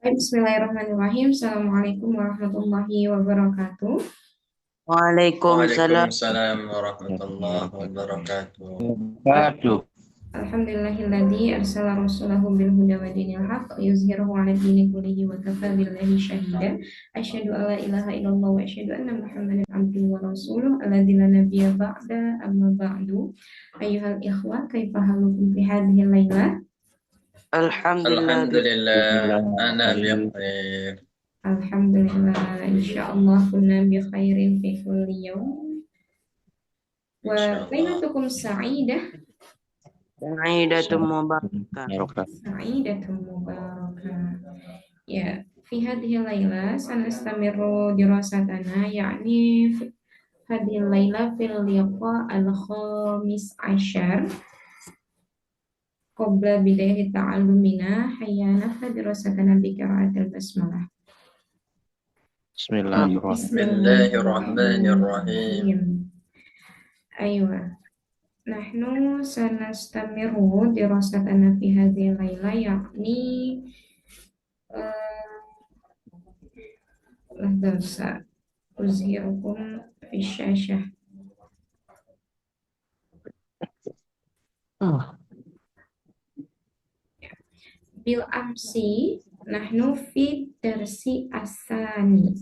Bismillahirrahmanirrahim. Assalamualaikum warahmatullahi wabarakatuh. Waalaikumsalam. Waalaikumsalam warahmatullahi wabarakatuh. Wabarakatuh. Alhamdulillahilladzi arsala rasulahu bil huda wa dinil haqq yuzhirahu 'ala dini kullihi wa kafa billahi shahida. Asyhadu an la ilaha illallah wa asyhadu anna Muhammadan abduhu wa rasuluh alladzi la nabiyya ba'da amma ba'du. Ayyuhal ikhwah, kaifa halukum fi hadhihi lailah? Alhamdulillah. Alhamdulillah, ana bi khair. Alhamdulillah, insyaallah kunna bi khairin fi kulli yawm. Wa Insyaallah. lailatukum sa'idah. Sa'idatum mubarakah. Sa'idatun mubarakah. Ya, fi hadhihi laila sanastamiru dirasatana yakni fi hadhihi laila fil liqa al-khamis asyar qabla bidayati ta'allumina hayya nafta dirasatana bi qira'atil basmalah. Bismillahirrahmanirrahim. Aywa. Nahnu sanastamiru dirasatana fi hadhihi laila yakni lahza uzhirukum fi syashah. Bil amsi nahnu fi darsi asani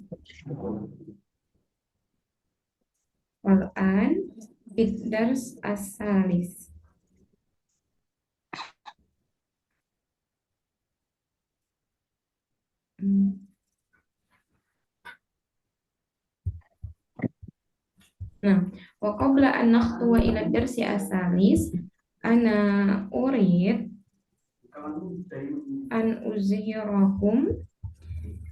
wal an fi dars asalis. Nah, wa qabla an nakhtuwa ila darsi asalis ana urid an uzhirakum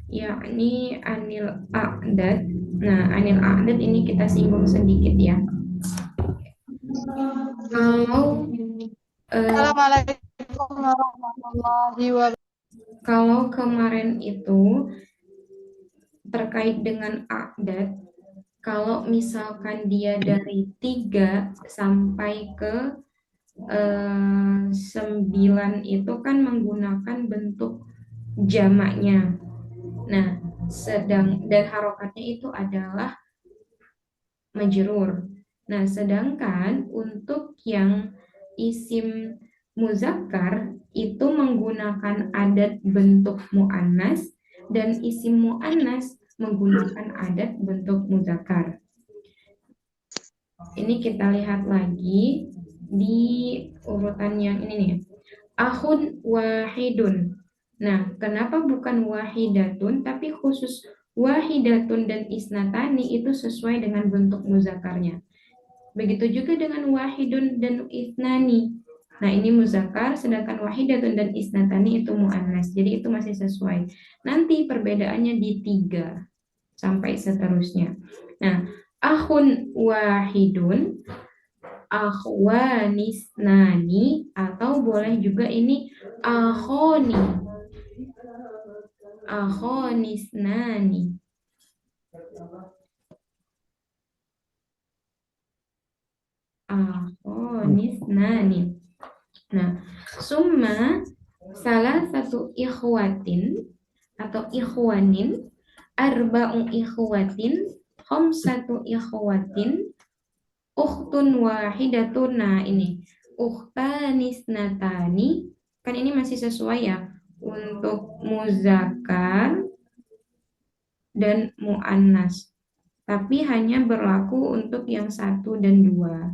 yakni anil a'dad. Nah, anil a'dad ini kita singgung sedikit ya. Kalau Assalamualaikum warahmatullahi wabarakatuh. kalau kemarin itu terkait dengan a'dad, kalau misalkan dia dari 3 sampai ke 9 itu kan menggunakan bentuk jamaknya. Nah, dan harokatnya itu adalah majrur. Nah, sedangkan untuk yang isim muzakkar itu menggunakan adat bentuk muannas dan isim muannas menggunakan adat bentuk muzakkar. Ini kita lihat lagi di urutan yang ini nih. Akhun wahidun. Nah, kenapa bukan wahidatun tapi khusus wahidatun dan isnatani itu sesuai dengan bentuk muzakarnya. Begitu juga dengan wahidun dan isnani. Nah, ini muzakkar, sedangkan wahidatun dan isnatani itu muannas. Jadi itu masih sesuai. Nanti perbedaannya di 3 sampai seterusnya. Nah, akhun wahidun, akhwanisnani, atau boleh juga ini akhoni, akhonisnani. Akhonisnani. Nah, summa salah satu ikhwatin atau ikhwanin, arba'u ikhwatin, khamsatu ikhwatin, ukhtun wahidatun. Nah, ini ukhtanisnatani, kan ini masih sesuai ya untuk muzakkar dan muannas, tapi hanya berlaku untuk yang 1 dan 2.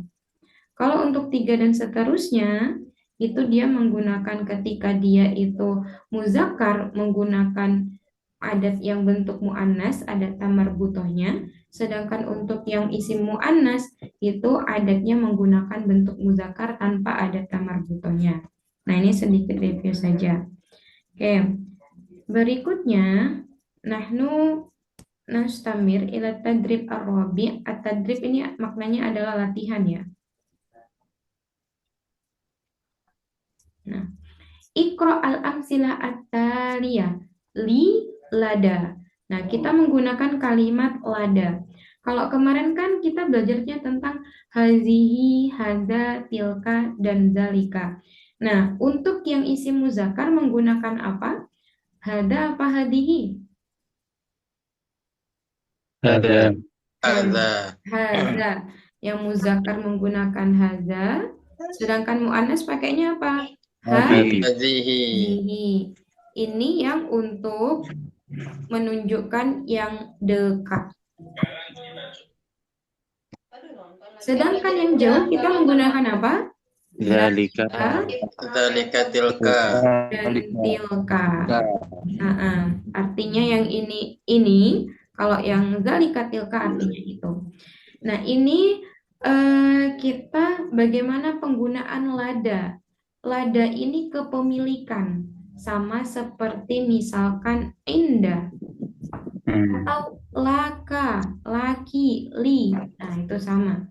Kalau untuk 3 dan seterusnya itu dia menggunakan, ketika dia itu muzakkar menggunakan adat yang bentuk muannas, adat tamar butohnya, sedangkan untuk yang isim muannas itu adatnya menggunakan bentuk muzakkar tanpa adat tamar butohnya. Nah, ini sedikit review saja. Oke, berikutnya nahnu nastamir ila tadrib ar-rabi'. At-tadrib ini maknanya adalah latihan ya. Nah, Iqra al-amsilah at-taliyah li lada. Nah, kita menggunakan kalimat lada. Kalau kemarin kan kita belajarnya tentang hazihi, haza, tilka, dan zalika. Nah, untuk yang isim muzakkar menggunakan apa? Hada apa hadihi? Ada. Hadza. Haza. Yang muzakkar menggunakan haza, sedangkan muannas pakainya apa? Hadhihi. Hadhihi. Hadihi. Ini yang untuk menunjukkan yang dekat. Sedangkan yang jauh kita menggunakan apa? Zalika. Dzalika tilka. Dan tilka. Artinya yang ini kalau yang zalika tilka artinya itu. Nah, ini kita bagaimana penggunaan lada. Lada ini kepemilikan, sama seperti misalkan indah atau laka, laki, li. Nah, itu sama.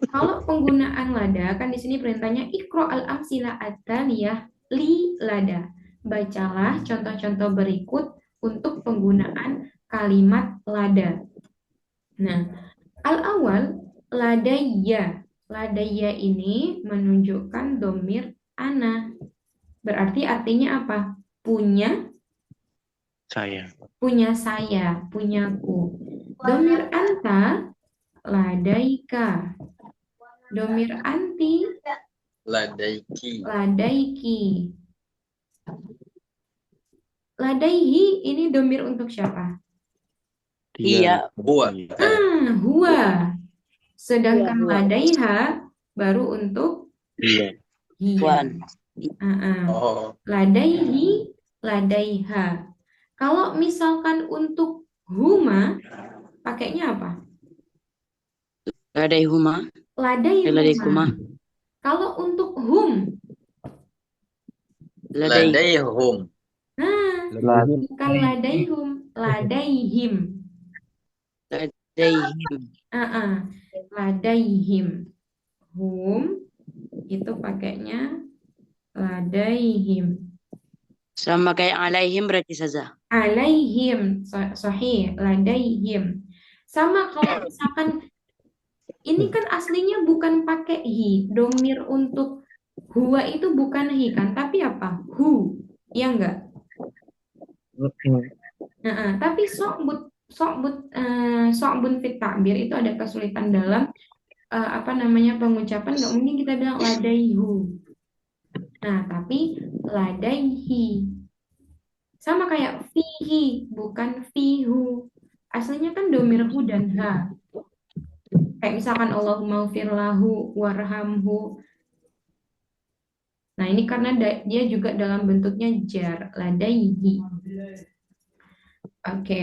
Kalau penggunaan lada kan di sini perintahnya ikro al-amsila at-taliyah li lada. Bacalah contoh-contoh berikut untuk penggunaan kalimat lada. Nah, al-awal ladayya. Ladayya ini menunjukkan domir ana. Berarti artinya apa? Punya Saya. saya, punyaku. Domir anta ladaika. Domir anti Ladaiki. ladaiki. Ladaihi ini domir untuk siapa? Iya. Huwa. Huwa. Sedangkan ladaiha baru untuk Iya. hiya. Wan. Oh. Ladaihi, ladaiha. Kalau misalkan untuk huma, pakainya apa? Ladaihuma. Ladaihuma. Ladaikuma. Kalau untuk hum, Ladaihum. bukan ladaihum, ladaihim. Ladaihim. Ladaihim. Hum itu pakainya ladaihim. Sama kayak alaihim berarti saja. Alaihim, sahih, ladaihim. Sama kalau misalkan ini kan aslinya bukan pakai hi, domir untuk huwa itu bukan hi kan, tapi apa? Hu, ya enggak? Tapi sokbun fit ta'bir itu ada kesulitan dalam pengucapan. Nggak mungkin kita bilang ladaihu. Nah, tapi ladaihi. Sama kayak fihi, bukan fihu. Aslinya kan domir hu dan ha. Kayak misalkan Allahumma ufirlahu warhamhu. Nah, ini karena dia juga dalam bentuknya jar, ladaihi. Oke.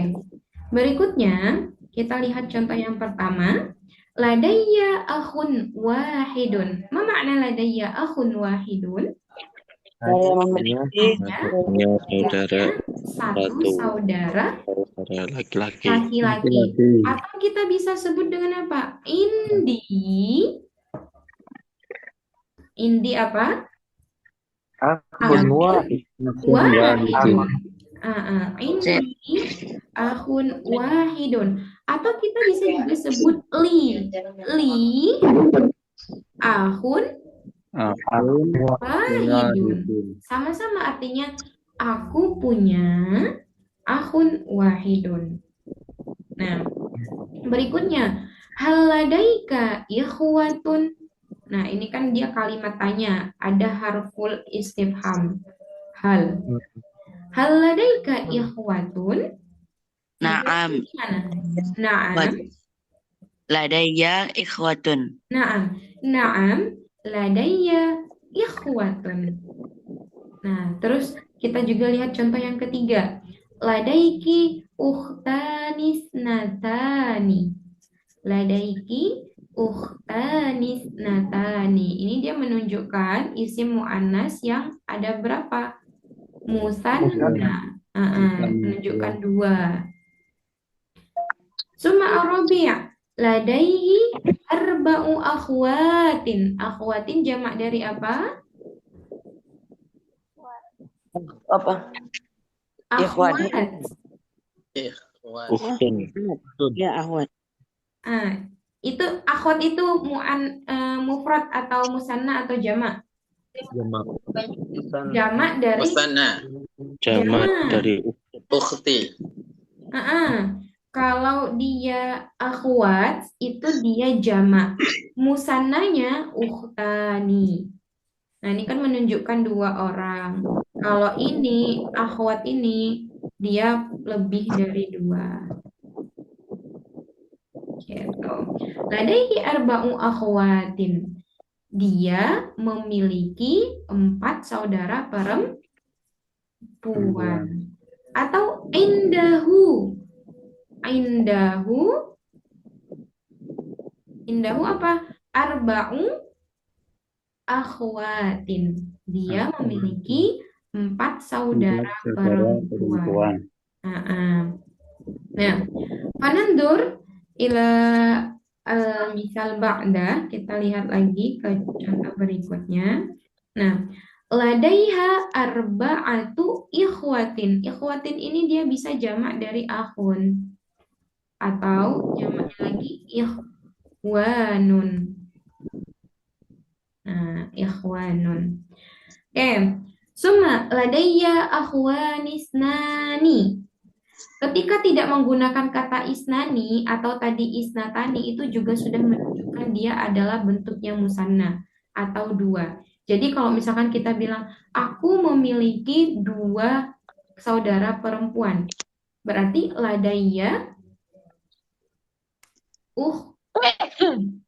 Berikutnya, kita lihat contoh yang pertama. Ladayya akhun wahidun. Ma makna ladayya akhun wahidun? Saya memiliki Punya saudara Satu saudara laki-laki. laki-laki. Atau kita bisa sebut dengan apa? Indi apa? Akhun wahidun. Indi akhun wahidun. Atau kita bisa juga sebut li akhun wahidun. Sama-sama artinya aku punya akhun wahidun. Nah, berikutnya hal ladaika ikhwatun. Nah, ini kan dia kalimat tanya, ada harful istifham. Hal ladaika ikhwatun? Naam. Naam. Ladayya ikhwatun. Naam. Ladayya ikhwatun. Nah, terus kita juga lihat contoh yang ketiga. Ladaiki ukhtanis natani. Ladaiki ukhtanis natani. Ini dia menunjukkan isim mu'annas yang ada berapa? Musanna. Menunjukkan dua. Summa ar-rabi'. Ladaihi arba'u akhwatin. Akhwatin jamak dari apa? Apa? Akhwat. Ukhtun. Ya, akhwat. Itu akhwat itu mufrad atau musanna atau jamak? Jamak dari Musanna. Jamak Jamak. dari Ukhti. Kalau dia akhwat itu dia jamak. Musannanya ukhtani. Nah, ini kan menunjukkan dua orang. Kalau ini akhwat ini dia lebih dari dua. Gitu. Ladaihi arba'u akhwatin. Dia memiliki 4 saudara perempuan. Atau indahu. Indahu apa? Arba'u akhwatin. Dia memiliki 4 saudara perempuan. Nah, panandur ila misal ba'da, kita lihat lagi ke contoh berikutnya. Nah, ladaiha arba'atu ikhwatin. Ikhwatin ini dia bisa jamak dari akhun atau jamaknya lagi ikhwanun. Nah, ikhwanun. Oke. Summa ladayya akhwanisnani. Ketika tidak menggunakan kata isnani atau tadi isnatani itu juga sudah menunjukkan dia adalah bentuknya musanna atau dua. Jadi kalau misalkan kita bilang aku memiliki 2 saudara perempuan, berarti ladayya ukhtani.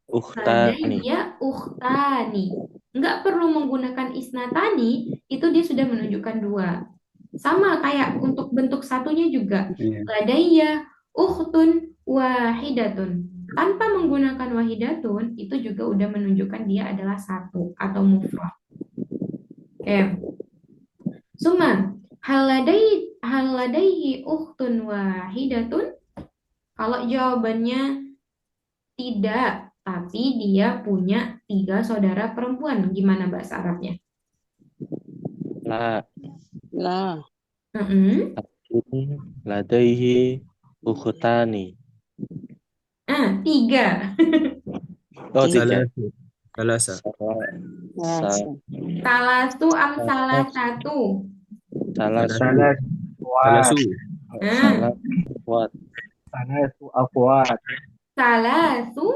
ukhtani. Enggak perlu menggunakan isnatani, itu dia sudah menunjukkan 2. Sama kayak untuk bentuk satunya juga. Ladayya ukhtun wahidatun. Tanpa menggunakan wahidatun, itu juga udah menunjukkan dia adalah 1 atau mufrad. Oke. Summa haladaihi ukhtun wahidatun. Kalau jawabannya tidak, tapi dia punya 3 saudara perempuan. Gimana bahasa Arabnya? La. Mm-mm. Ladaihi ukhtani. 3. Oh, Salah. Salasu am salah satu. Salasu. Salasu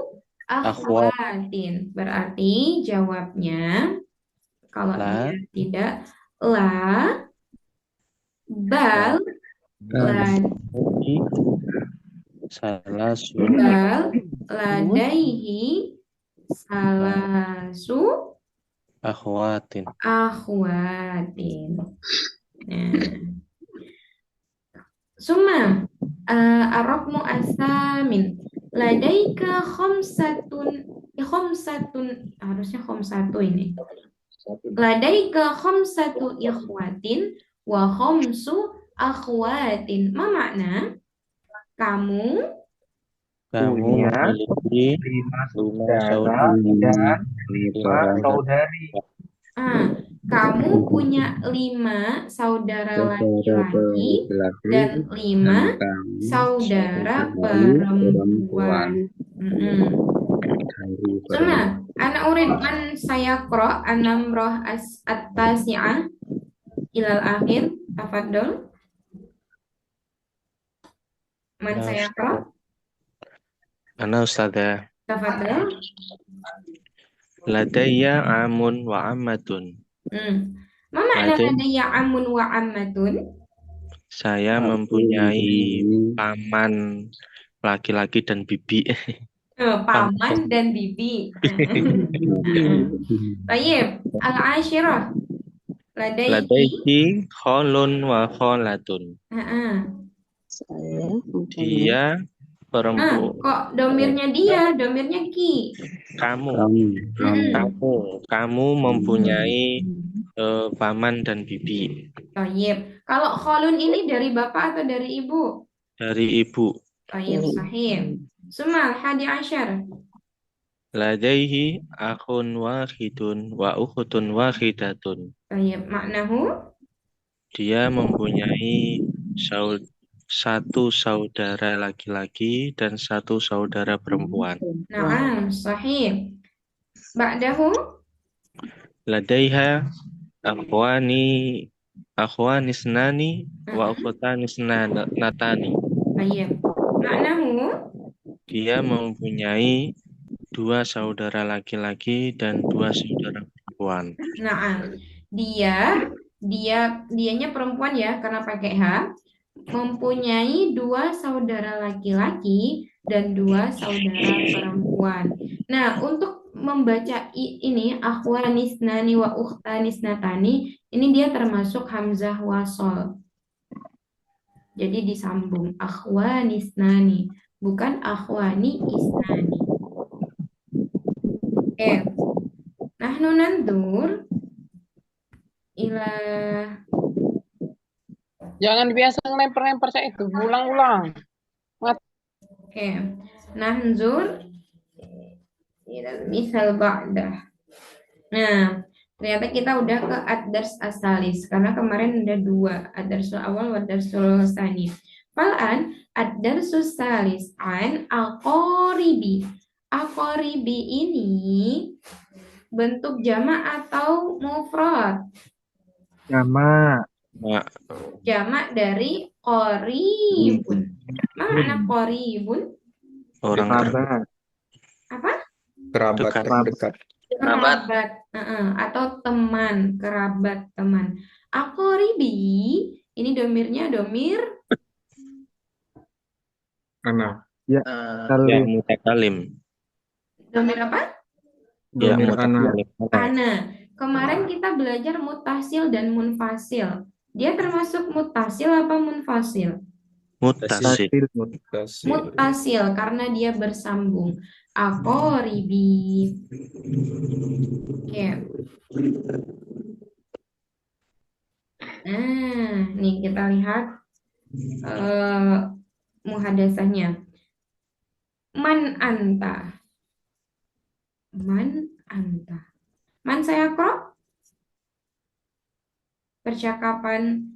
akhwatin. Berarti jawabnya kalau dia tidak la bal ladaihi salasu akhwatin. Nah. Summa ar-raqmu as-samin ladaika khamsatun harusnya khamsatu ini. Ladaika khamsatu ikhwatin wa khamsu akhwatin. Ma makna? Kamu memiliki 5 saudara dan 5 saudari. Kamu punya 5 saudara laki-laki dan 5 saudara perempuan. Suma, ana urid an sayaqra an-namrah at-tasi'ah ilal akhir. Tafadhol. Man sayaqra? Ana ustadzah. Tafadhol. Ladayya amun wa ammatun. Ma makna ladayya amun wa ammatun? Saya mempunyai paman laki-laki dan bibi. Paman dan bibi. Baik, al-ashirah. Ladaihi kholun wa kholatun. Dia perempuan. Kok domirnya dia, domirnya ki. Kamu mempunyai paman dan bibi. Baik. Kalau kholun ini dari bapak atau dari ibu? Dari ibu. Baik, sahih. Sumal hadi asyar. Ladaihi akhun wahidun wa ukhtun wahidatun. Baik, maknahu? Dia mempunyai 1 saudara laki-laki dan 1 saudara perempuan. Naam, sahih. Ba'dahu? Ladaiha akhwani akhwan isnani wa ukhtan natani. Baik. Maknamu? Dia mempunyai dua saudara laki-laki dan dua saudara perempuan. Nah, dianya perempuan ya karena pakai H, mempunyai dua saudara laki-laki dan dua saudara perempuan. Nah, untuk membaca ini akhwanisnani wa ukhtanisnatani, ini dia termasuk hamzah wasol. Jadi disambung akhwanisnani, bukan akhwani isnani. Nahnu nandur ila Jangan biasa ngelempar-lempar saya itu. Ulang-ulang. nanzur ila misal ba'dah. Nah, ternyata kita udah ke ad-dars asalis karena kemarin udah dua, ad-darsul awal wa ad-darsul tsani. Fal'an ad-darsus salis an aqoribi. Aqoribi ini bentuk jamak atau mufrad? Jamak. Jamak dari qoribun. Mana qoribun? Orang Kerabat. Apa? Kerabat Dekat. dekat. Kerabat. Atau teman, kerabat, teman. Aqoribi, ini domirnya domir Ana. Eh, Ya, Salim. mutakalim. domir apa? Ya, Domir ana. mutakalim. Ana. Kemarin kita belajar mutasil dan munfasil. Dia termasuk mutasil apa munfasil? Mutasil. Mutasil karena dia bersambung. Aqoribi. Oke. Nah, nih kita lihat muhadasahnya. Man anta. Man anta. Man saya kok? Percakapan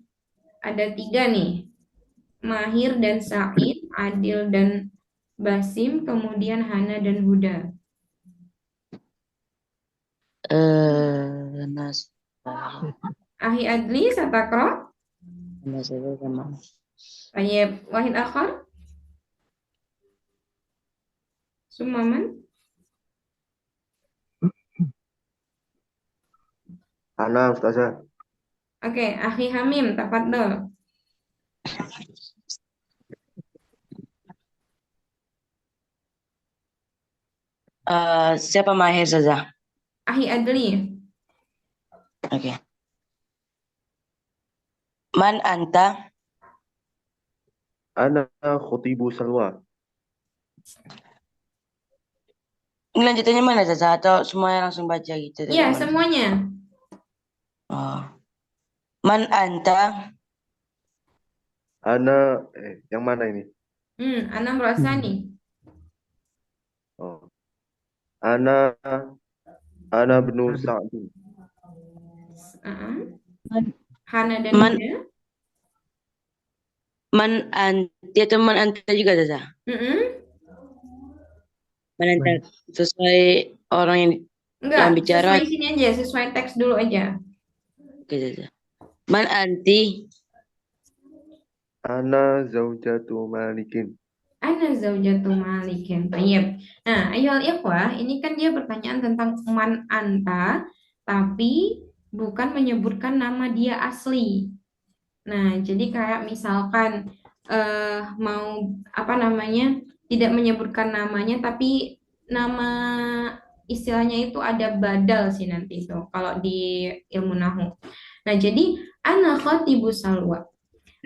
ada 3 nih. Mahir dan Said, Adil dan Basim, kemudian Hana dan Huda. Nas. Ahi Adli, Satakro. Tayyib, Wahid Akhar. Sumaman. Ana, Ustazah. Oke, Ahi Hamim, tafadhol. Siapa Mahir saja? Ahi Adli. Oke. Man anta? Ana khutibu Salwa. Ini lanjutannya mana saja atau semuanya langsung baca gitu? Iya, semuanya. Oh. Man anta? Ana, yang mana ini? Ana merasani. Oh. Ana bnu Sa'di. Hana dan Man- Huda. Man anti atau man anta juga saja? Man anta sesuai orang yang Enggak, bicara. sesuai sini aja, sesuai teks dulu aja. Oke saja. Man anti? Ana zaujatu Malikin. Ana zaujatu Malikin. Baik. Nah, ayolah ikhwah, ini kan dia pertanyaan tentang man anta, tapi bukan menyebutkan nama dia asli. Nah, jadi kayak misalkan mau apa namanya, tidak menyebutkan namanya, tapi nama istilahnya itu ada badal sih nanti itu kalau di ilmu nahu. Nah, jadi ana khatibu Salwa.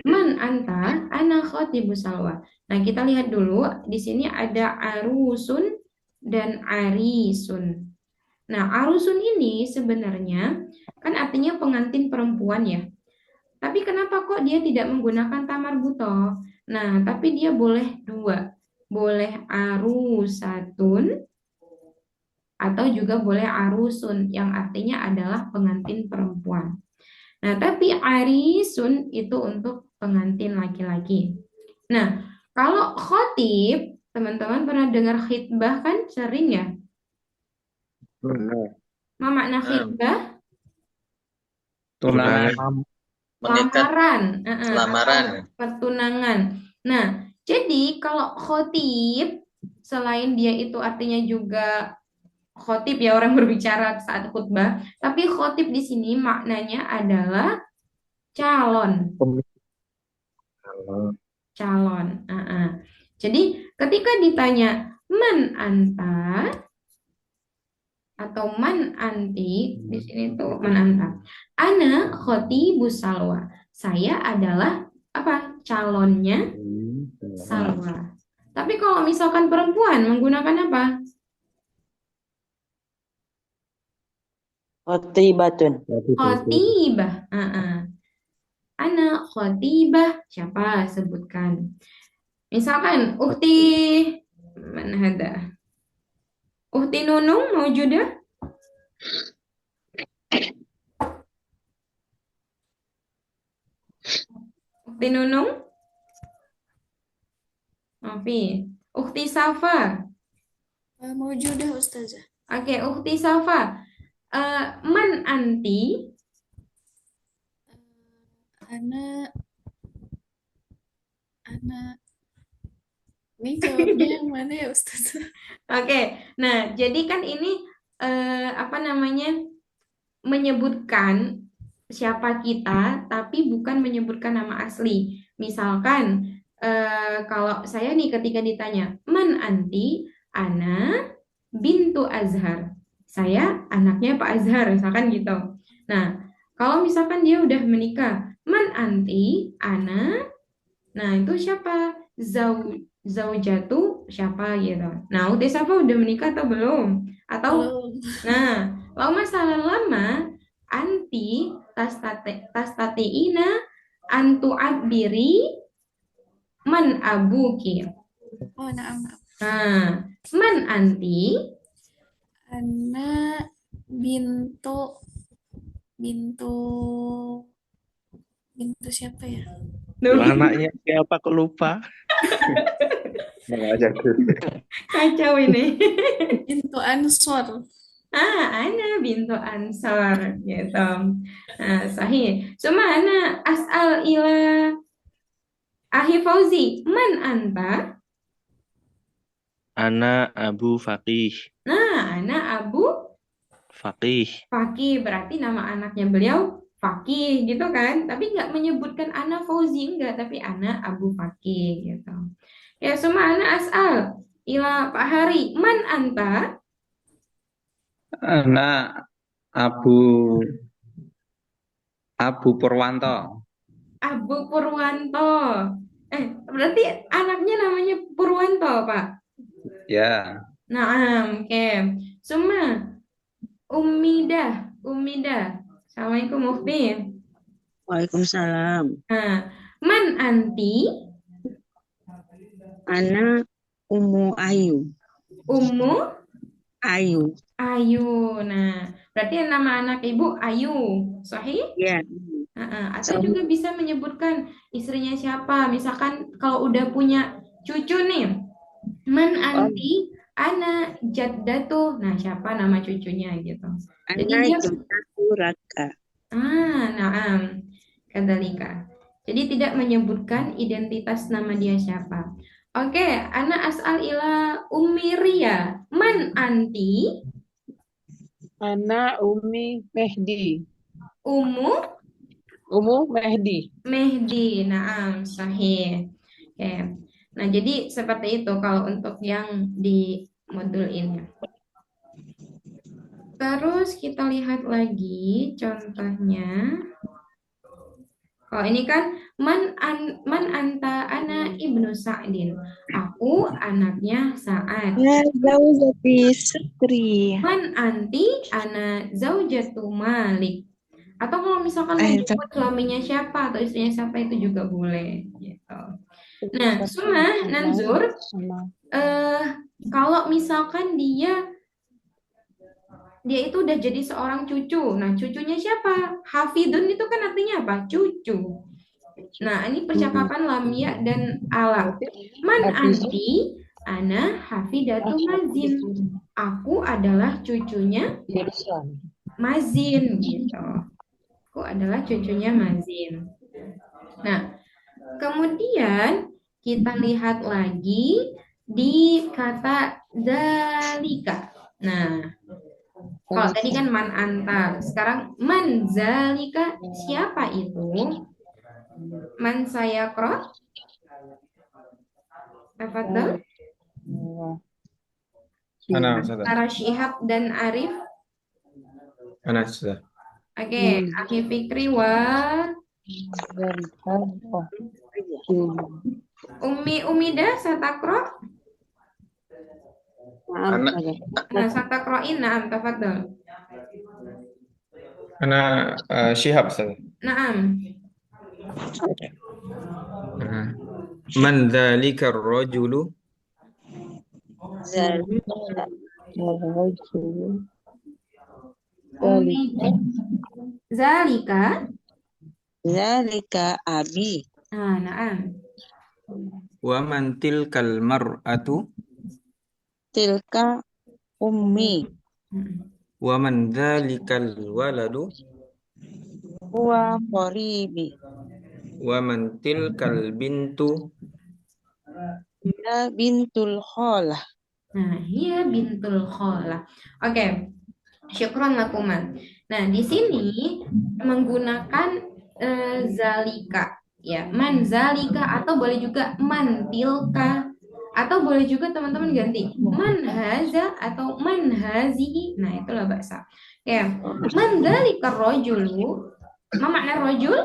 Man anta? Ana khatibu Salwa. Nah, kita lihat dulu di sini ada arusun dan arisun. Nah, arusun ini sebenarnya kan artinya pengantin perempuan ya. Tapi kenapa kok dia tidak menggunakan tamar buto? Nah, tapi dia boleh 2. Boleh arusatun atau juga boleh arusun yang artinya adalah pengantin perempuan. Nah, tapi arisun itu untuk pengantin laki-laki. Nah, kalau khotib, teman-teman pernah dengar khitbah kan sering ya? Benar. Apa makna khitbah? Tunangan. Mengikat lamaran, lamaran. atau pertunangan. Nah, jadi kalau khotib selain dia itu artinya juga khotib ya, orang berbicara saat khutbah, tapi khotib di sini maknanya adalah calon, calon. Jadi ketika ditanya man anta atau man anti, di sini tuh man anta. Ana khotibus salwa. Saya adalah apa? Calonnya salwa. Tapi kalau misalkan perempuan menggunakan apa? Khotibatun. Khotibah. Ana khotibah. Siapa? Sebutkan. Misalkan Ukti mana ada? Ukti Nunung maujudah? Ukti Nunung? Mafi. Ukti Safa. Maujudah Ustazah. Oke, Ukti Safa. Man anti? Ana ini jawabnya yang mana ya Ustazah? Oke, nah jadi kan ini apa namanya menyebutkan siapa kita, tapi bukan menyebutkan nama asli. Misalkan kalau saya nih ketika ditanya man anti, ana bintu Azhar, saya anaknya Pak Azhar, misalkan gitu. Nah, kalau misalkan dia udah menikah, man anti, ana, nah itu siapa? Zaujatu siapa gitu. Nah, Uti Safa udah menikah atau belum? Atau nah, masalah lama anti tastatiina antu abiri man abuki. Oh, naam. Nah, man anti Ana bintu siapa ya? Anaknya siapa kok lupa? Aja kacau ini. Bintu Ansor. Ana bintu Ansor gitu. Nah, sahih. Cuma ana as'al ila Ahi Fauzi, man anta? Ana Abu Faqih. Nah, ana Abu Faqih. Fakih, berarti nama anaknya beliau Fakih gitu kan, tapi nggak menyebutkan ana Fauzi, enggak, tapi ana Abu Fakih gitu. Ya, semua ana as'al ila Pak Hari, man anta? Anak Abu Purwanto. Abu Purwanto. Berarti anaknya namanya Purwanto, Pak? Ya. Nah, oke. Semua Umidah. Assalamualaikum Mufti. Waalaikumsalam. Nah, man anti? Ana Ummu Ayu. Ummu Ayu. Ayu. Nah, berarti nama anak ibu Ayu. Sahih? Ya. Atau juga bisa menyebutkan istrinya siapa. Misalkan kalau udah punya cucu nih, man anti ana jaddatu. Nah, siapa nama cucunya gitu. Jadi Ana dia jaddatu Raka. naam. Kadalika. Jadi tidak menyebutkan identitas nama dia siapa. Oke, ana as'al ila Ummi Ria. Man anti? Ana Umi Mehdi. Umu Mehdi. Mehdi. Naam, sahih. Oke. Nah, jadi seperti itu kalau untuk yang di modul ini. Terus kita lihat lagi contohnya. Kalau ini kan man anta ana ibnu Sa'din. Aku anaknya Sa'ad. Zaujati Sukri. Man anti ana zaujatu Malik. Atau kalau misalkan mau nyebut suaminya siapa atau istrinya siapa itu juga boleh gitu. Nah, Suma Nanzur, kalau misalkan dia itu udah jadi seorang cucu. Nah, cucunya siapa? Hafidun itu kan artinya apa? Cucu. Nah, ini percakapan lamia dan ala. Man anti ana hafidatu Mazin. Aku adalah cucunya Mazin gitu. Ku adalah cucunya Mazin. Nah, kemudian kita lihat lagi di kata dalika. Nah, kalau tadi kan man anta, sekarang man zalika, siapa itu? Man sayaqra? Tafadhal. Ana Ustazah. Antara Syihab dan Arif. Ana Ustazah. Oke, Akhi Fikri wa Ummi Umida satakro. Anak Nah, satakroin, naam, tafadhal. Ana Syihab Ustazah. Naam. Man dzalika ar-rajulu? Ummi Zalika. Zalika abi. Naam. Wa man tilkal mar'atu? Tilka ummi. Wa man dzalikal waladu? Huwa qaribi. Wa man tilkal bintu? Hiya bintul khalah. Nah, hiya bintul khalah. Oke. Syukron lakuman. Nah, di sini menggunakan zalika, ya, man zalika, atau boleh juga man tilka, atau boleh juga teman-teman ganti man haza atau man hazihi. Nah, itulah bahasa. Ya, man zalika rajulu. Ma makna rajul?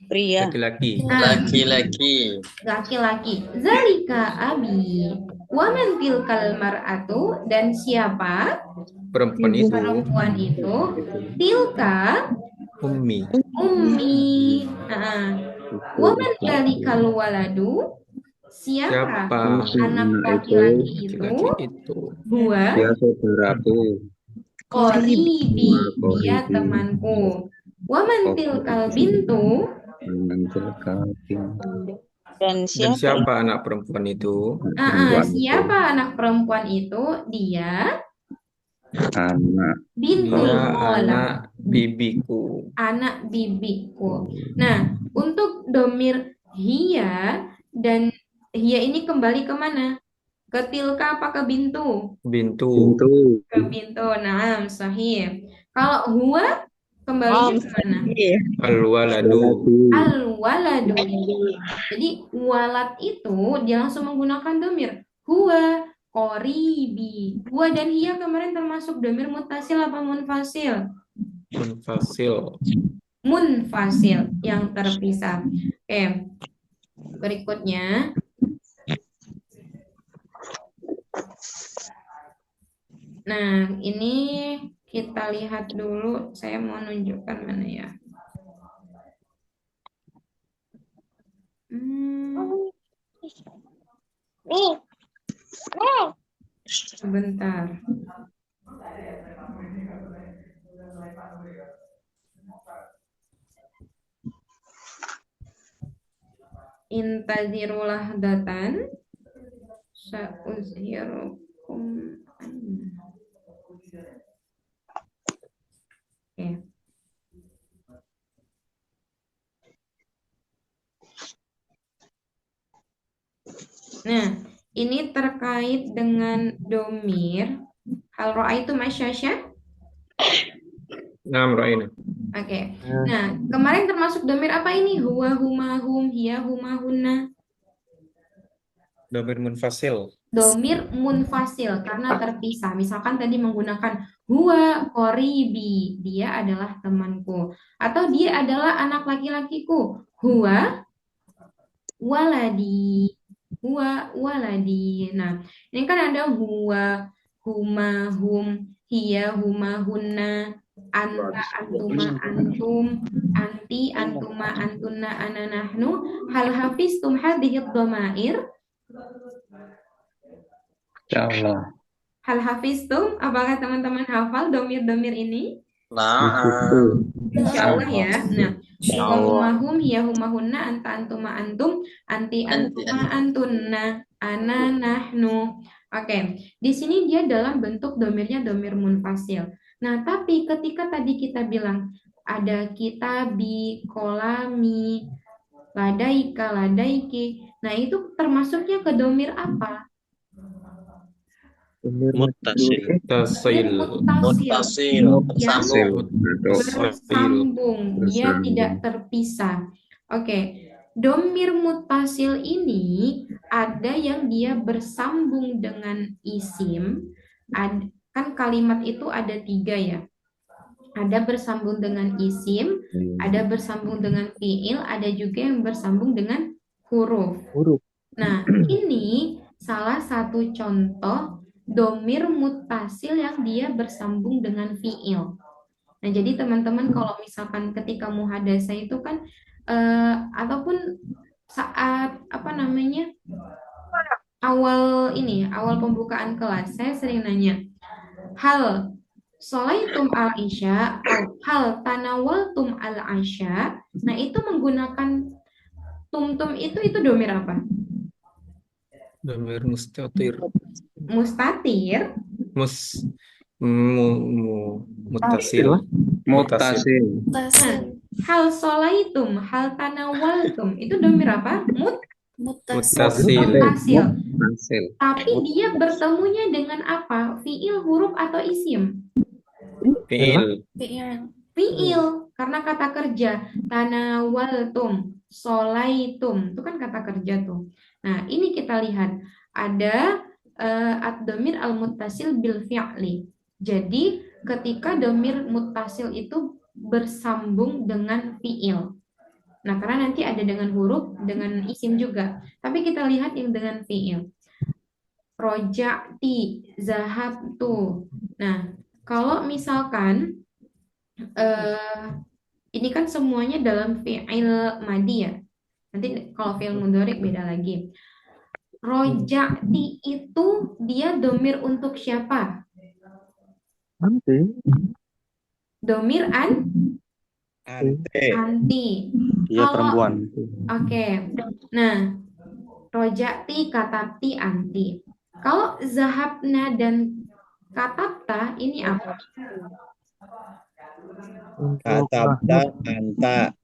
Pria. Laki-laki. laki-laki. Laki-laki. Zalika abi. Wa man tilkal mar'atu, dan siapa Perempuan itu perempuan itu? Tilka ummi. ummi. Wa man dzalikal waladu, siapa anak laki-laki itu? Huwa Ya saudaraku. qaribi, dia temanku. Wa man tilkal bintu, Dan Dan siapa siapa anak perempuan itu? siapa anak perempuan itu? Dia bintul Dia khalah, anak bibiku. anak bibiku. Nah, untuk domir hiya, dan hiya ini kembali kemana? Ke tilka apa ke bintu? Bintu. Ke bintu. Nah, sahih. Kalau huwa kembalinya kemana? Al-waladu. Al-waladu. Jadi walad itu dia langsung menggunakan domir huwa qaribi. Huwa dan hiya kemarin termasuk domir muttasil apa munfasil? Munfasil. Munfasil, yang terpisah. Oke. Berikutnya. Nah, ini kita lihat dulu. Saya mau nunjukkan mana ya. Sebentar. Intazirulah datan sa'uzhirukum anna. Oke. Nah, ini terkait dengan domir. Hal ra'aitu masyasya? Naam ra'ina. Oke. Nah, kemarin termasuk domir apa ini? Huwa, huma, hum, hiya, huma, hunna. Domir munfasil. Domir munfasil karena terpisah. Misalkan tadi menggunakan huwa qaribi, dia adalah temanku. Atau dia adalah anak laki-lakiku. Huwa waladi. Huwa waladi. Nah, ini kan ada huwa, huma, hum, hiya, huma, hunna, anta, antuma, antum, anti, antuma, antunna, ana, nahnu. Hal hafiztum hadhihi dhamair? Insyaallah. Hal hafiztum? Apakah teman-teman hafal domir-domir ini? Nah, Insya Allah ya. Nah, Insyaallah. humahum, hiya humahunna, anta antuma antum, anti antuma antunna, ana nahnu. Oke, di sini dia dalam bentuk domirnya domir munfasil. Nah, tapi ketika tadi kita bilang ada kitabi, kolami, ladaika, ladaiki. Nah, itu termasuknya ke domir apa? Muttasil. Mutasil. Muttasil, Mutasil. yang Sambung. bersambung, dia tidak terpisah. Oke, domir muttasil ini ada yang dia bersambung dengan isim. Kan kalimat itu ada 3 ya. Ada bersambung dengan isim, ada bersambung dengan fiil, ada juga yang bersambung dengan huruf. Nah, ini salah satu contoh domir muttasil yang dia bersambung dengan fiil. Nah, jadi teman-teman kalau misalkan ketika muhadasah itu kan ataupun saat awal pembukaan kelas saya sering nanya, hal solaitum al isya atau hal tanawaltum al asya. Nah, itu menggunakan tum itu domir apa? Domir mustatir. Mustatir. Mutasil. Mutasil. Hal solaitum, hal tanawaltum itu domir apa? Mutasil. Mutasil. Tapi dia bertemunya dengan apa? Fiil, huruf atau isim? Fiil. Fiil, karena kata kerja. Tanawaltum, solaitum, itu kan kata kerja tuh. Nah, ini kita lihat ada ad-domir al-muttasil bil fi'li. Jadi, ketika domir muttasil itu bersambung dengan fi'il. Nah, karena nanti ada dengan huruf, dengan isim juga. Tapi kita lihat yang dengan fi'il. Roja'ti, zahabtu. Nah, kalau misalkan ini kan semuanya dalam fi'il madi ya. Nanti kalau fi'il mudhari beda lagi. Roja'ti itu dia domir untuk siapa? Domir anti. Dia perempuan. Oke. Nah, roja'ti, katabti, anti. Kalau zahabna dan katabta ini apa? Katabta, anta.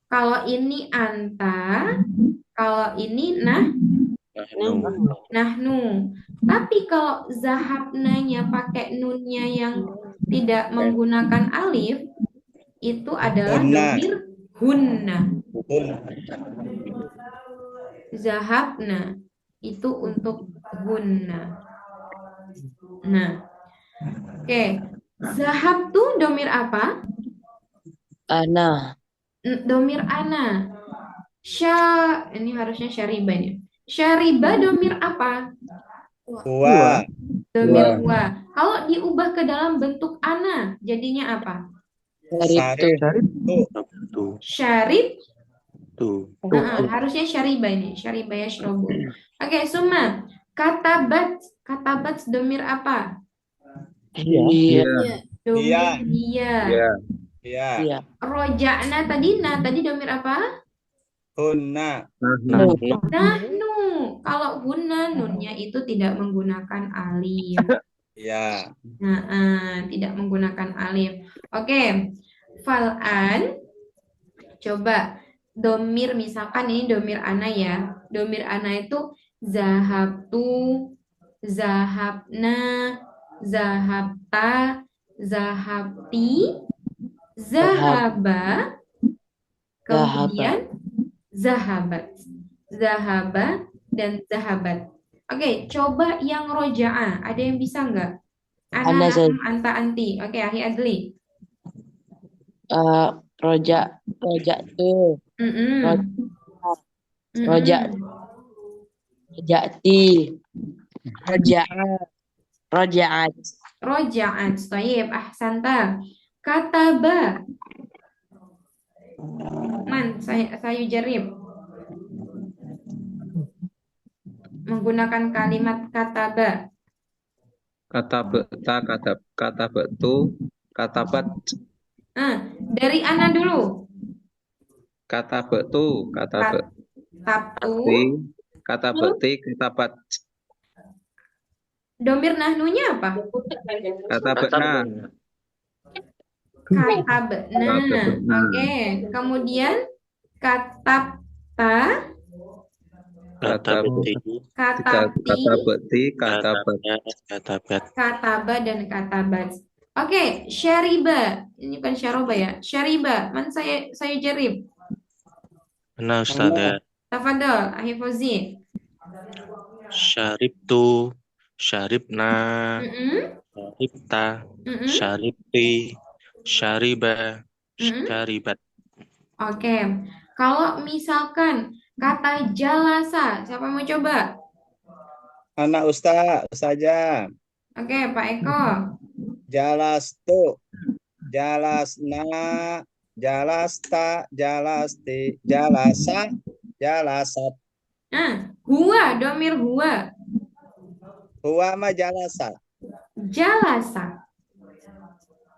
Kalau ini anta, kalau ini nahnu. Tapi kalau zahabnanya pakai nunnya yang tidak menggunakan alif, itu adalah domir hunna. Zahabna itu untuk hunna. Nah, oke. Zahab tuh domir apa? Ana. Domir ana. Ini harusnya syariba nih. Syariba domir apa? Wa. Domir wa. Kalau diubah ke dalam bentuk ana, jadinya apa? Syarib. Harusnya syariba ini. Syariba yashrobu. Oke, Suma. Katabat domir apa? Iya. Domir dia. Iya. Roja'na tadi domir apa? Hunna. Nahnu. Kalau hunna nunnya itu tidak menggunakan alif. Ya. Tidak menggunakan alif. Oke. Fal'an. Coba domir, misalkan ini domir ana ya. Domir ana itu zahabtu, zahabna, zahabta, zahabti, zahaba, kemudian zahabat. Zahaba dan zahabat. Oke, coba yang roja'a. Ada yang bisa nggak? Ana, anta, anti. Oke, Ahi Adli. Roja tuh. Roja'ti. Roja'at. Thayyib, ahsanta. Kataba. Saya jarib. Menggunakan kalimat kataba. Katabta, katabatu, katabat. Dari ana dulu. Katabatu, katabat. Katabati, katabat. Domir nahnunya apa? Katabatna. Katabna. Katabna. Oke. Kemudian katabta, Katabti. katabti, Katabati, katabat. Katabat. kataba dan katabat. Oke, syariba. Ini bukan syaroba ya. Syariba. Man saya jarib. Ana Ustazah. Tafadol, Ahi Fauzi. Syaribtu. Syaribna. Mm-mm, Syaribta. mm-mm, Syaribti. Syariba. mm-mm. Syaribat. Oke. Kalau misalkan kata jalasa, siapa mau coba? Anak Ustazah. Oke, Pak Eko. Jalastu. Jalasna. Jalasta. Jalasti. Jalasa. Jalasat. Nah, huwa, domir huwa. Huwa ma jalasa. Jalasa.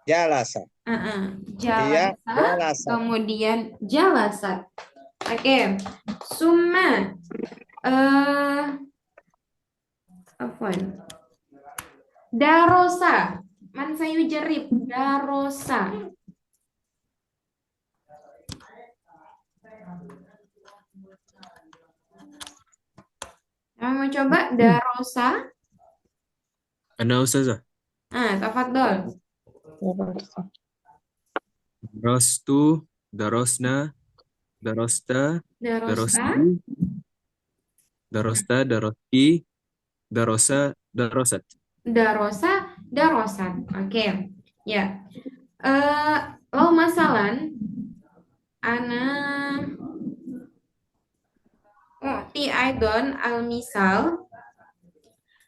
Jalasa. Dia Jalasa, jalasa. kemudian jalasa. Oke. Summa. Afwan. Darosa. Man sayu jarib. Darosa. Mau coba darosa? Ana Ustazah. Tafadhol. Darastu, darosna, darosta, Darosa, darosti, darosta, darosti, darosa, darosat. darosa, darosat. Oke. Ya. Lo masalan ana ti aidon al-misal,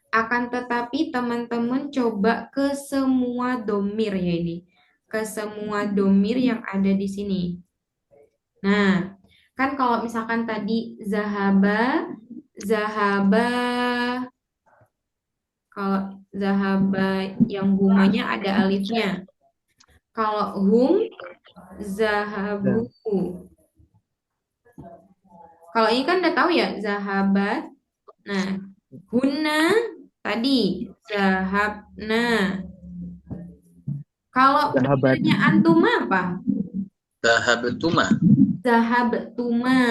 akan tetapi teman-teman coba ke semua domir ya ini. Ke semua domir yang ada di sini. Nah, kan kalau misalkan tadi zahaba, kalau zahaba yang humanya ada alifnya. Kalau hum, zahabu. Kalau ini kan udah tahu ya, zahabat. Nah, hunna tadi, zahabna. Kalau domirnya antum apa? Zahabtuma. Zahabtuma.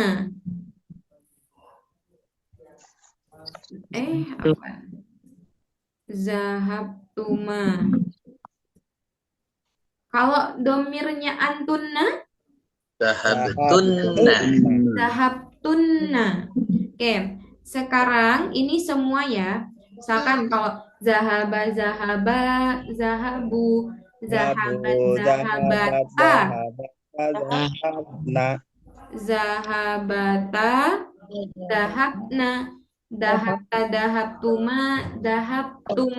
Apa? Zahabtuma. Kalau domirnya antunna? Zahabtunna. Zahabtunna. Oke, sekarang ini semua ya. Misalkan kalau zahaba, zahabu, zahabat, zahabata, Zahabna. zahabata, zahabna, dahabta, dahabtuma, dahabtum,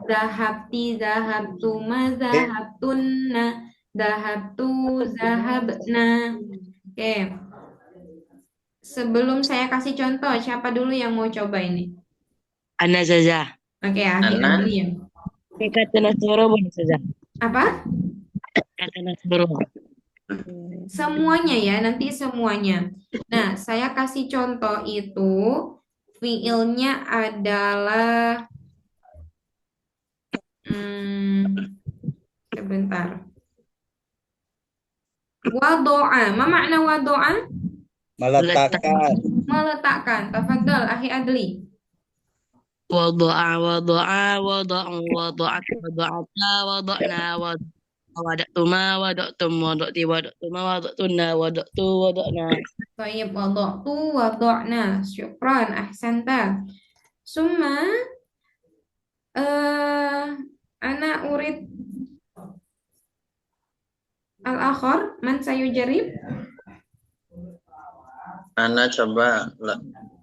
dahabti, dahabtuma, zahabtunna, dahabtu, zahabna. Oke. Sebelum saya kasih contoh, siapa dulu yang mau coba ini? Ana Zaza. Oke, akhirnya dulu ya. Kata Nasoro boleh Zaza. Apa? Kata Nasoro. Semuanya ya, nanti semuanya. Nah, saya kasih contoh itu, fiilnya adalah, sebentar. Wado'a. Ma makna wado'a? Meletakkan. Meletakkan. Tafadhol, Akhi Adli. Wadu'a, wadu'a, wadu'u, wadu'at, wadu'ata, wadu'na, wadu'tuma, wadu'tum, wadu'ti, wadu'tuma, wadu'tunna, wadu'tu, wadu'na. Tayyib, wadu'tu, wadu'na. Syukran, ahsanta. Summa, ana urid al-akhar, man sayujarib? Ana coba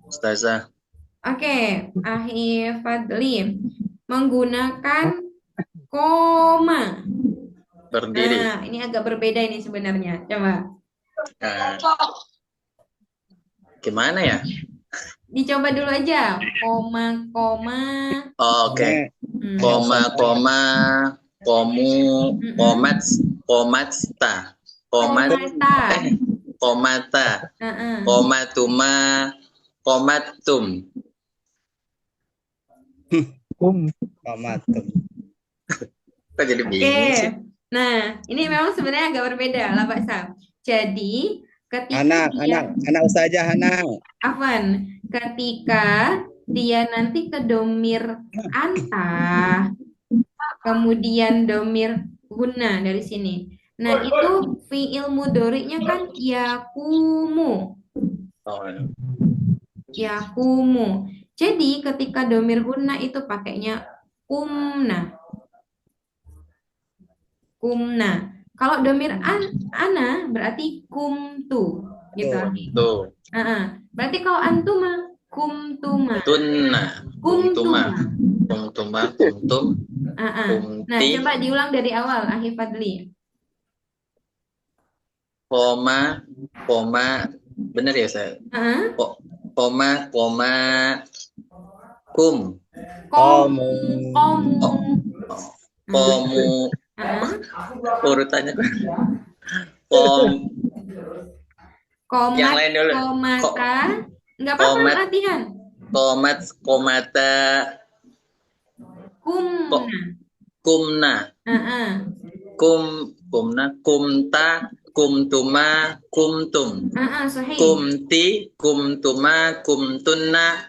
Ustazah. Oke, Ahi Fadli. Menggunakan koma. Berdiri. Nah, ini agak berbeda ini sebenarnya. Coba. Gimana ya? Dicoba dulu aja. Koma, koma. Oke. Koma, komu, komata, komatuma, komatum. Komatum. Kok jadi bingung sih? Nah, ini memang sebenarnya agak berbeda lah Pak Sam. Jadi, ketika Anak, dia anak Ustazah anak. Afwan, ketika dia nanti ke domir anta, kemudian domir guna dari sini. Nah, itu fiil mudhari'nya kan yakumu. Oh, Yakumu. Jadi, ketika domir guna itu pakainya kumna. Kumna. Kalau domir ana berarti kumtu. Gitu. tuh. Berarti kalau antuma kumtuma. Tunna. Kumtuma. Kumtuma. Kumtum. Nah, coba diulang dari awal, Ahif Fadli. Koma. Benar ya saya? Koma. Kum. Komu. Urutannya kom. Komat, Yang lain dulu. komata. Enggak apa-apa, latihan. Komata. Kumna. Kumna. Kumta. Kumtuma. Kumtum. Sahih. Kumti. Kumtuma. Kumtunna.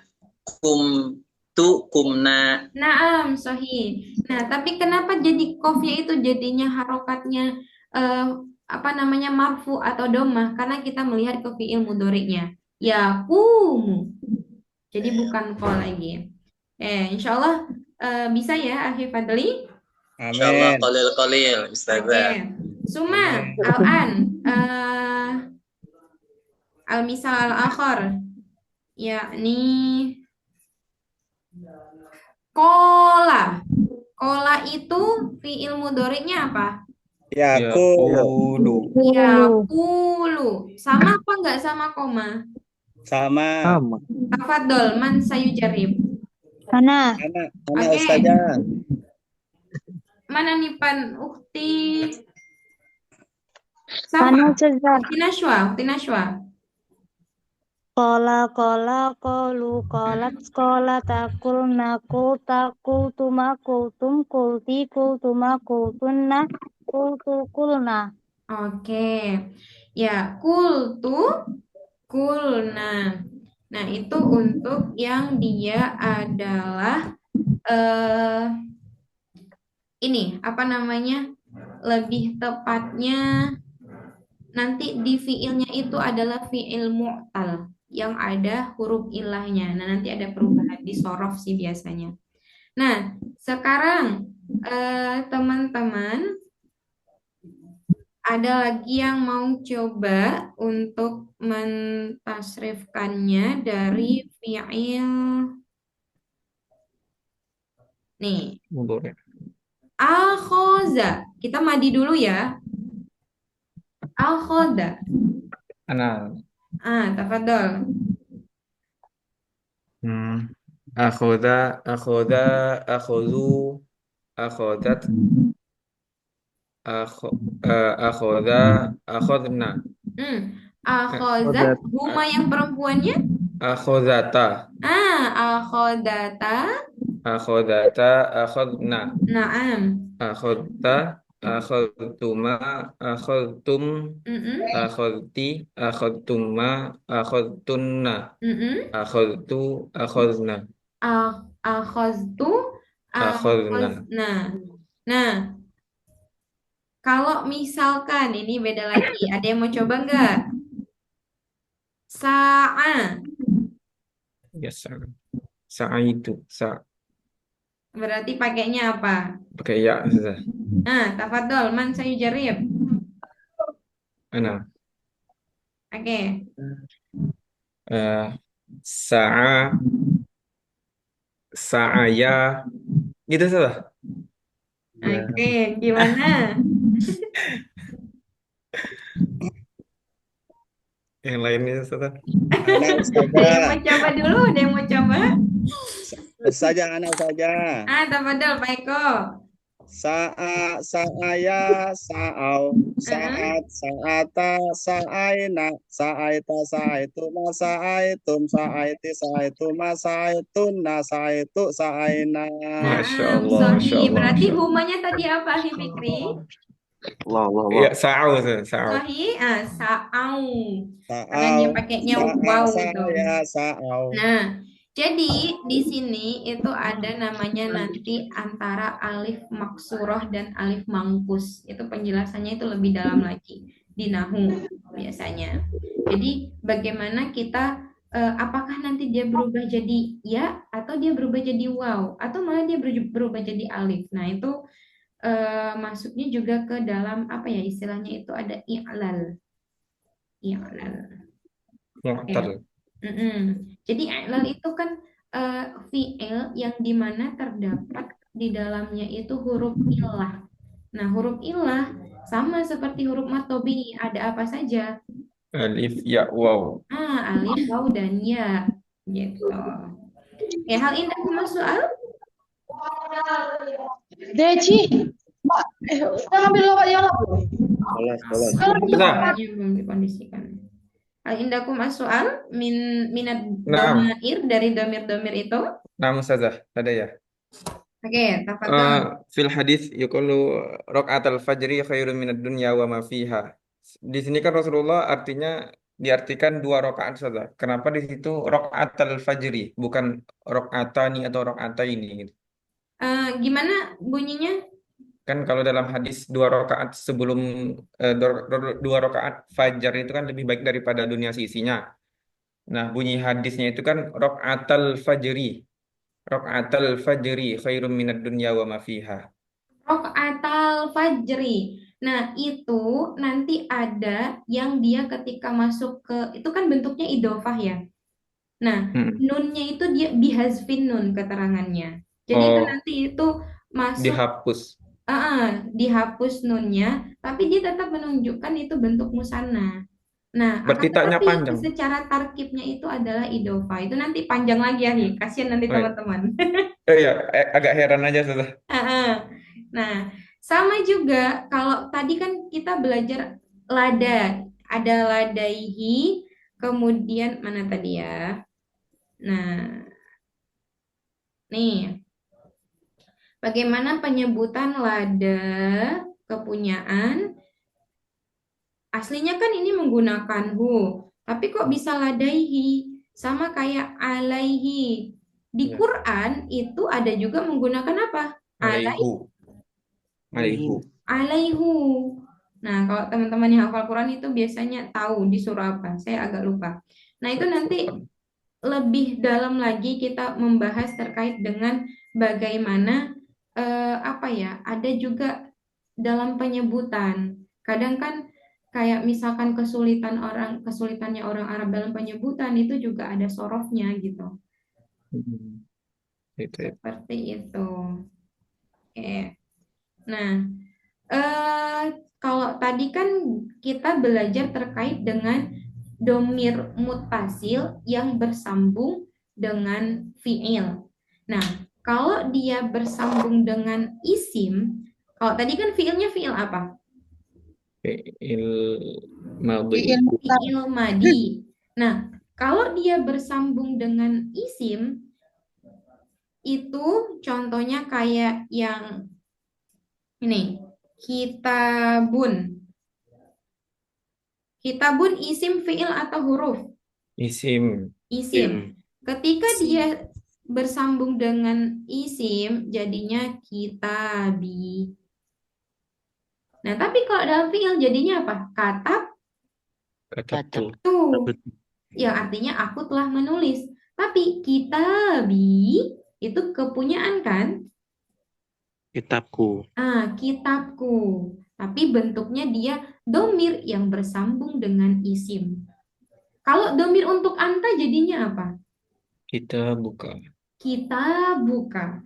Kumna. Naam, sahih. Nah, tapi kenapa jadi qafnya itu jadinya harokatnya marfu atau domah? Karena kita melihat ke fiil mudhari'nya. Yaqumu. Jadi bukan qa lagi. Insyaallah bisa ya Ahif Fadli? Insyaallah qalil Ustazah. Suma al-an al-misal al-akhar yakni kola. Kola itu fiil mudhari'nya apa? Yakulu. Yakulu. Sama apa enggak sama koma? Sama. Tafadhol, man sayujarib. Ana Ustazah. Mana nih Pan Ukti? Anu Ustazah. Tinashwa. Kola, kolu, kolat, kola, takul, nakul, takul, tuma, kultum, kulti, kultuma, kultunna, kulna. Oke. Ya, kulna. Nah, itu untuk yang dia adalah lebih tepatnya nanti di fiilnya itu adalah fiil mu'tal yang ada huruf ilahnya. Nah, nanti ada perubahan di sorof sih biasanya. Nah, sekarang teman-teman ada lagi yang mau coba untuk mentasrifkannya dari fiil nih. Akhoza. Kita madi dulu ya. Akhoda. Ana. Tafadhol. Akhoda, akhodu, akhodat, akhoda, akhodna. Akhozat. Huma yang perempuannya? Akhodata. Akhodata. Akhodata, akhodna. Naam. Akhodta, akhodtuma, akhodtum, akhodti, akhodtuma, akhodtunna, akhodtu, akhodna. Akhoztu, Akhodna. Nah, kalau misalkan ini beda lagi, ada yang mau coba nggak? Sa'a. Yes, Sa'aitu, Berarti pakainya apa? pakai ya saja. Tafadhol, man sayujarib. Ana. Oke. Sa'aya, gitu saja. Oke, gimana? Yang lainnya saja. Ada yang mau coba dulu? Ada yang mau coba? Ustazah, anak Ustazah. Tafadhol, Pak Eko. Sa'aya, sa'au, sa'at, sa'ata, sa'aina, sa'aita, sa'aituma, sa'aitum, sa'aiti, sa'aituma, sa'aitunna, sa'aitu, sa'aina. Masya Allah, Masya Allah. Berarti humanya tadi apa, Fikri? Allah. Ya, sa'au, sa'au. Sahih, sa'au. Karena dia Sa'au, pakainya sa'a waw itu. saya, sa'au. Nah, jadi di sini itu ada namanya nanti antara alif maksurah dan alif mangkus. Itu penjelasannya itu lebih dalam lagi di nahu biasanya. Jadi bagaimana kita apakah nanti dia berubah jadi ya atau dia berubah jadi waw atau malah dia berubah jadi alif. Nah, itu masuknya juga ke dalam apa ya istilahnya itu ada i'lal. I'lal. Ya. Mu'tal. Jadi i'lal itu kan fi'il yang dimana terdapat di dalamnya itu huruf illah. Nah, huruf illah sama seperti huruf mad tabi'i, ada apa saja? Alif, ya, waw. Alif, waw, dan ya. Gitu. Ya, hal indah sama soal? Deci, Mbak, kita ngambil lewat yang lain. Kelas. Soalnya belum dikondisikan. Hal indakum as-soal minat Naam. domair dari domir-domir itu. Naam Ustazah, ada ya. Oke, tafadhol. Fil hadis yuqalu raq'atul fajri khairun minad dunya wa ma fiha. Di sini kan Rasulullah artinya diartikan 2 rakaat saja. Kenapa di situ raq'atul fajri bukan raq'atani atau raq'ataini gitu. Gimana bunyinya? Kan kalau dalam hadis 2 rakaat sebelum 2 rakaat fajar itu kan lebih baik daripada dunia seisinya. Nah, bunyi hadisnya itu kan raq'atul fajri. Raq'atul fajri khairum minad dunya wa ma fiha. Rokaatal fajri. Nah, itu nanti ada yang dia ketika masuk ke, itu kan bentuknya idofah ya. Nah, nunnya itu dia bihazfin nun keterangannya. Jadi itu Oh, nanti itu masuk, dihapus. dihapus nunnya, tapi dia tetap menunjukkan itu bentuk musanna. Nah, akan Berarti taknya tetapi panjang. secara tarkibnya itu adalah idofah. Itu nanti panjang lagi ya, nih. Kasihan nanti Oh, iya. teman-teman. Ya, agak heran aja sudah. Nah, sama juga kalau tadi kan kita belajar lada, ada ladaihi, kemudian mana tadi ya? Nah, nih, bagaimana penyebutan lada kepunyaan? Aslinya kan ini menggunakan hu, tapi kok bisa ladaihi? Sama kayak alaihi. Di Ya. Quran itu ada juga menggunakan apa? Alaihu. Alaihu. Nah, kalau teman-teman yang hafal Quran itu biasanya tahu di surah apa. Saya agak lupa. Nah, itu nanti lebih dalam lagi kita membahas terkait dengan bagaimana apa ya? Ada juga dalam penyebutan. Kadang kan kayak misalkan kesulitannya orang Arab dalam penyebutan itu juga ada sorofnya gitu. Seperti itu. Oke. Nah, kalau tadi kan kita belajar terkait dengan domir muttasil yang bersambung dengan fi'il. Nah, kalau dia bersambung dengan isim, kalau tadi kan fi'ilnya fi'il apa? Fi'il madhi. Fi'il madi. Nah, kalau dia bersambung dengan isim, itu contohnya kayak yang ini, kitabun. Kitabun isim fi'il atau huruf? Isim. Ketika dia bersambung dengan isim, jadinya kitabi. Nah, tapi kalau dalam fi'il jadinya apa? Katabtu. Yang artinya aku telah menulis. Tapi kitabi itu kepunyaan kan? Kitabku. Kitabku. Tapi bentuknya dia domir yang bersambung dengan isim. Kalau domir untuk anta jadinya apa? Kita buka. Kita buka.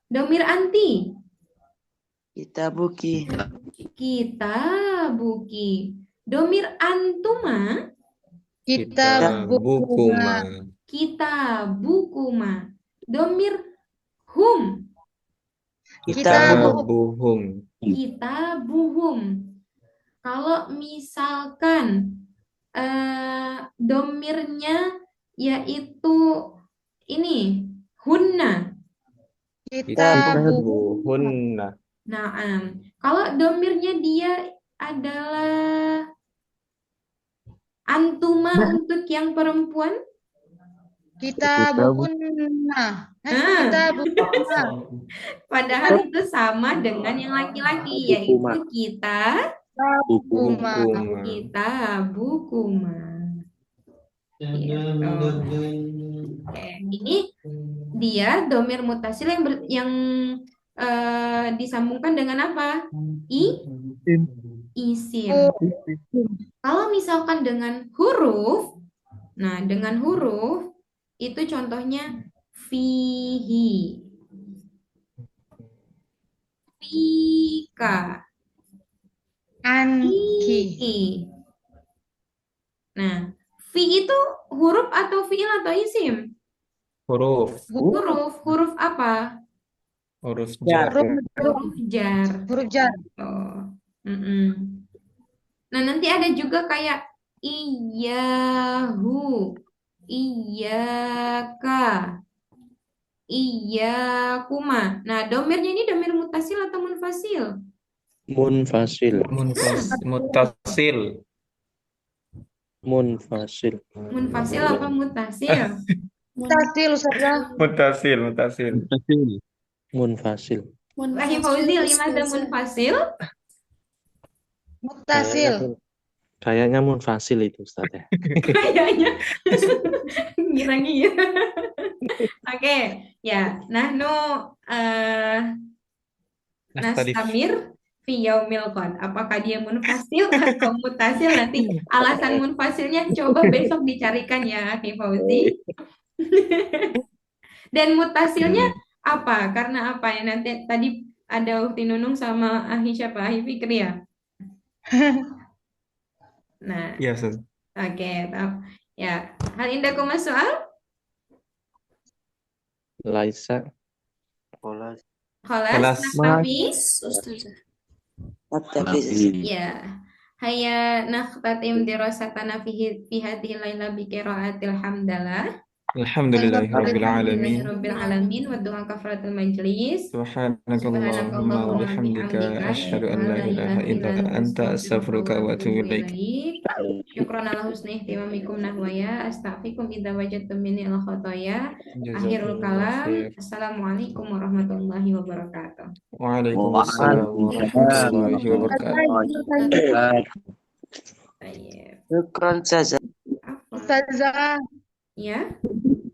Domir anti? Kita buki. Kita buki. Domir antuma? Kita bukuma. Kita bukuma. Domir hum? Kita buhum. Kita buhum. Kalau misalkan domirnya yaitu ini hunna. Kita buhunna. Naam. Kalau domirnya dia adalah antuma untuk yang perempuan, Kita Kita bukunna. ah, Kita bukunna. padahal itu sama dengan yang laki-laki, yaitu kita Bukuma. bukuma. Gitu. Oke, ini dia domir mutasil yang disambungkan dengan apa? Isim. Kalau misalkan dengan huruf, nah dengan huruf itu contohnya fihi, fika, Anki. iki. Nah, fi itu huruf atau fiil atau isim? Huruf. Huruf apa? Huruf Jar. jar. Huruf jar. Huruf jar. Oh. Nah, nanti ada juga kayak iyahu, iyaka, iyakuma. Nah, domirnya ini domir mutasil atau munfasil? Munfasil. Mutasil. Munfasil. Munfasil apa mutasil? Mutasil, Ustazah. Mutasil. Munfasil. Wahyu Fauzi, limadha munfasil? Mutasil. Kayaknya munfasil itu Ustaz ya. Kayaknya ngira-ngira. Oke, ya. Nahnu nastamir fi yaumil qad. Apakah dia munfasil atau mutasil? Nanti alasan munfasilnya coba besok dicarikan ya, Ki Fauzi. Dan mutasilnya apa? Karena apa ya? Nanti tadi ada Ukti Nunung sama Ahi siapa? Ahi Fikri ya? Nah, Iya, Ustaz. oke, ya. Hal indakum soal? Laisa. Kolas. Kholas, Nafis? Ya. Hayya nakhtatim dirasatana fi hadhihi laila bi qiraatil hamdalah. Alhamdulillahirabbil alamin. Rabbil alamin wa du'a kafaratul majlis. Subhanakallahumma wa bihamdika asyhadu an la ilaha illa anta astaghfiruka wa atubu ilaik. Syukran ala husni ihtimamikum nahwaya astaghfirukum idza wajadtum minni al khataya. Akhirul kalam. Assalamualaikum warahmatullahi wabarakatuh. Waalaikumsalam warahmatullahi wabarakatuh. Syukran, Ustazah. Ustazah. Ya.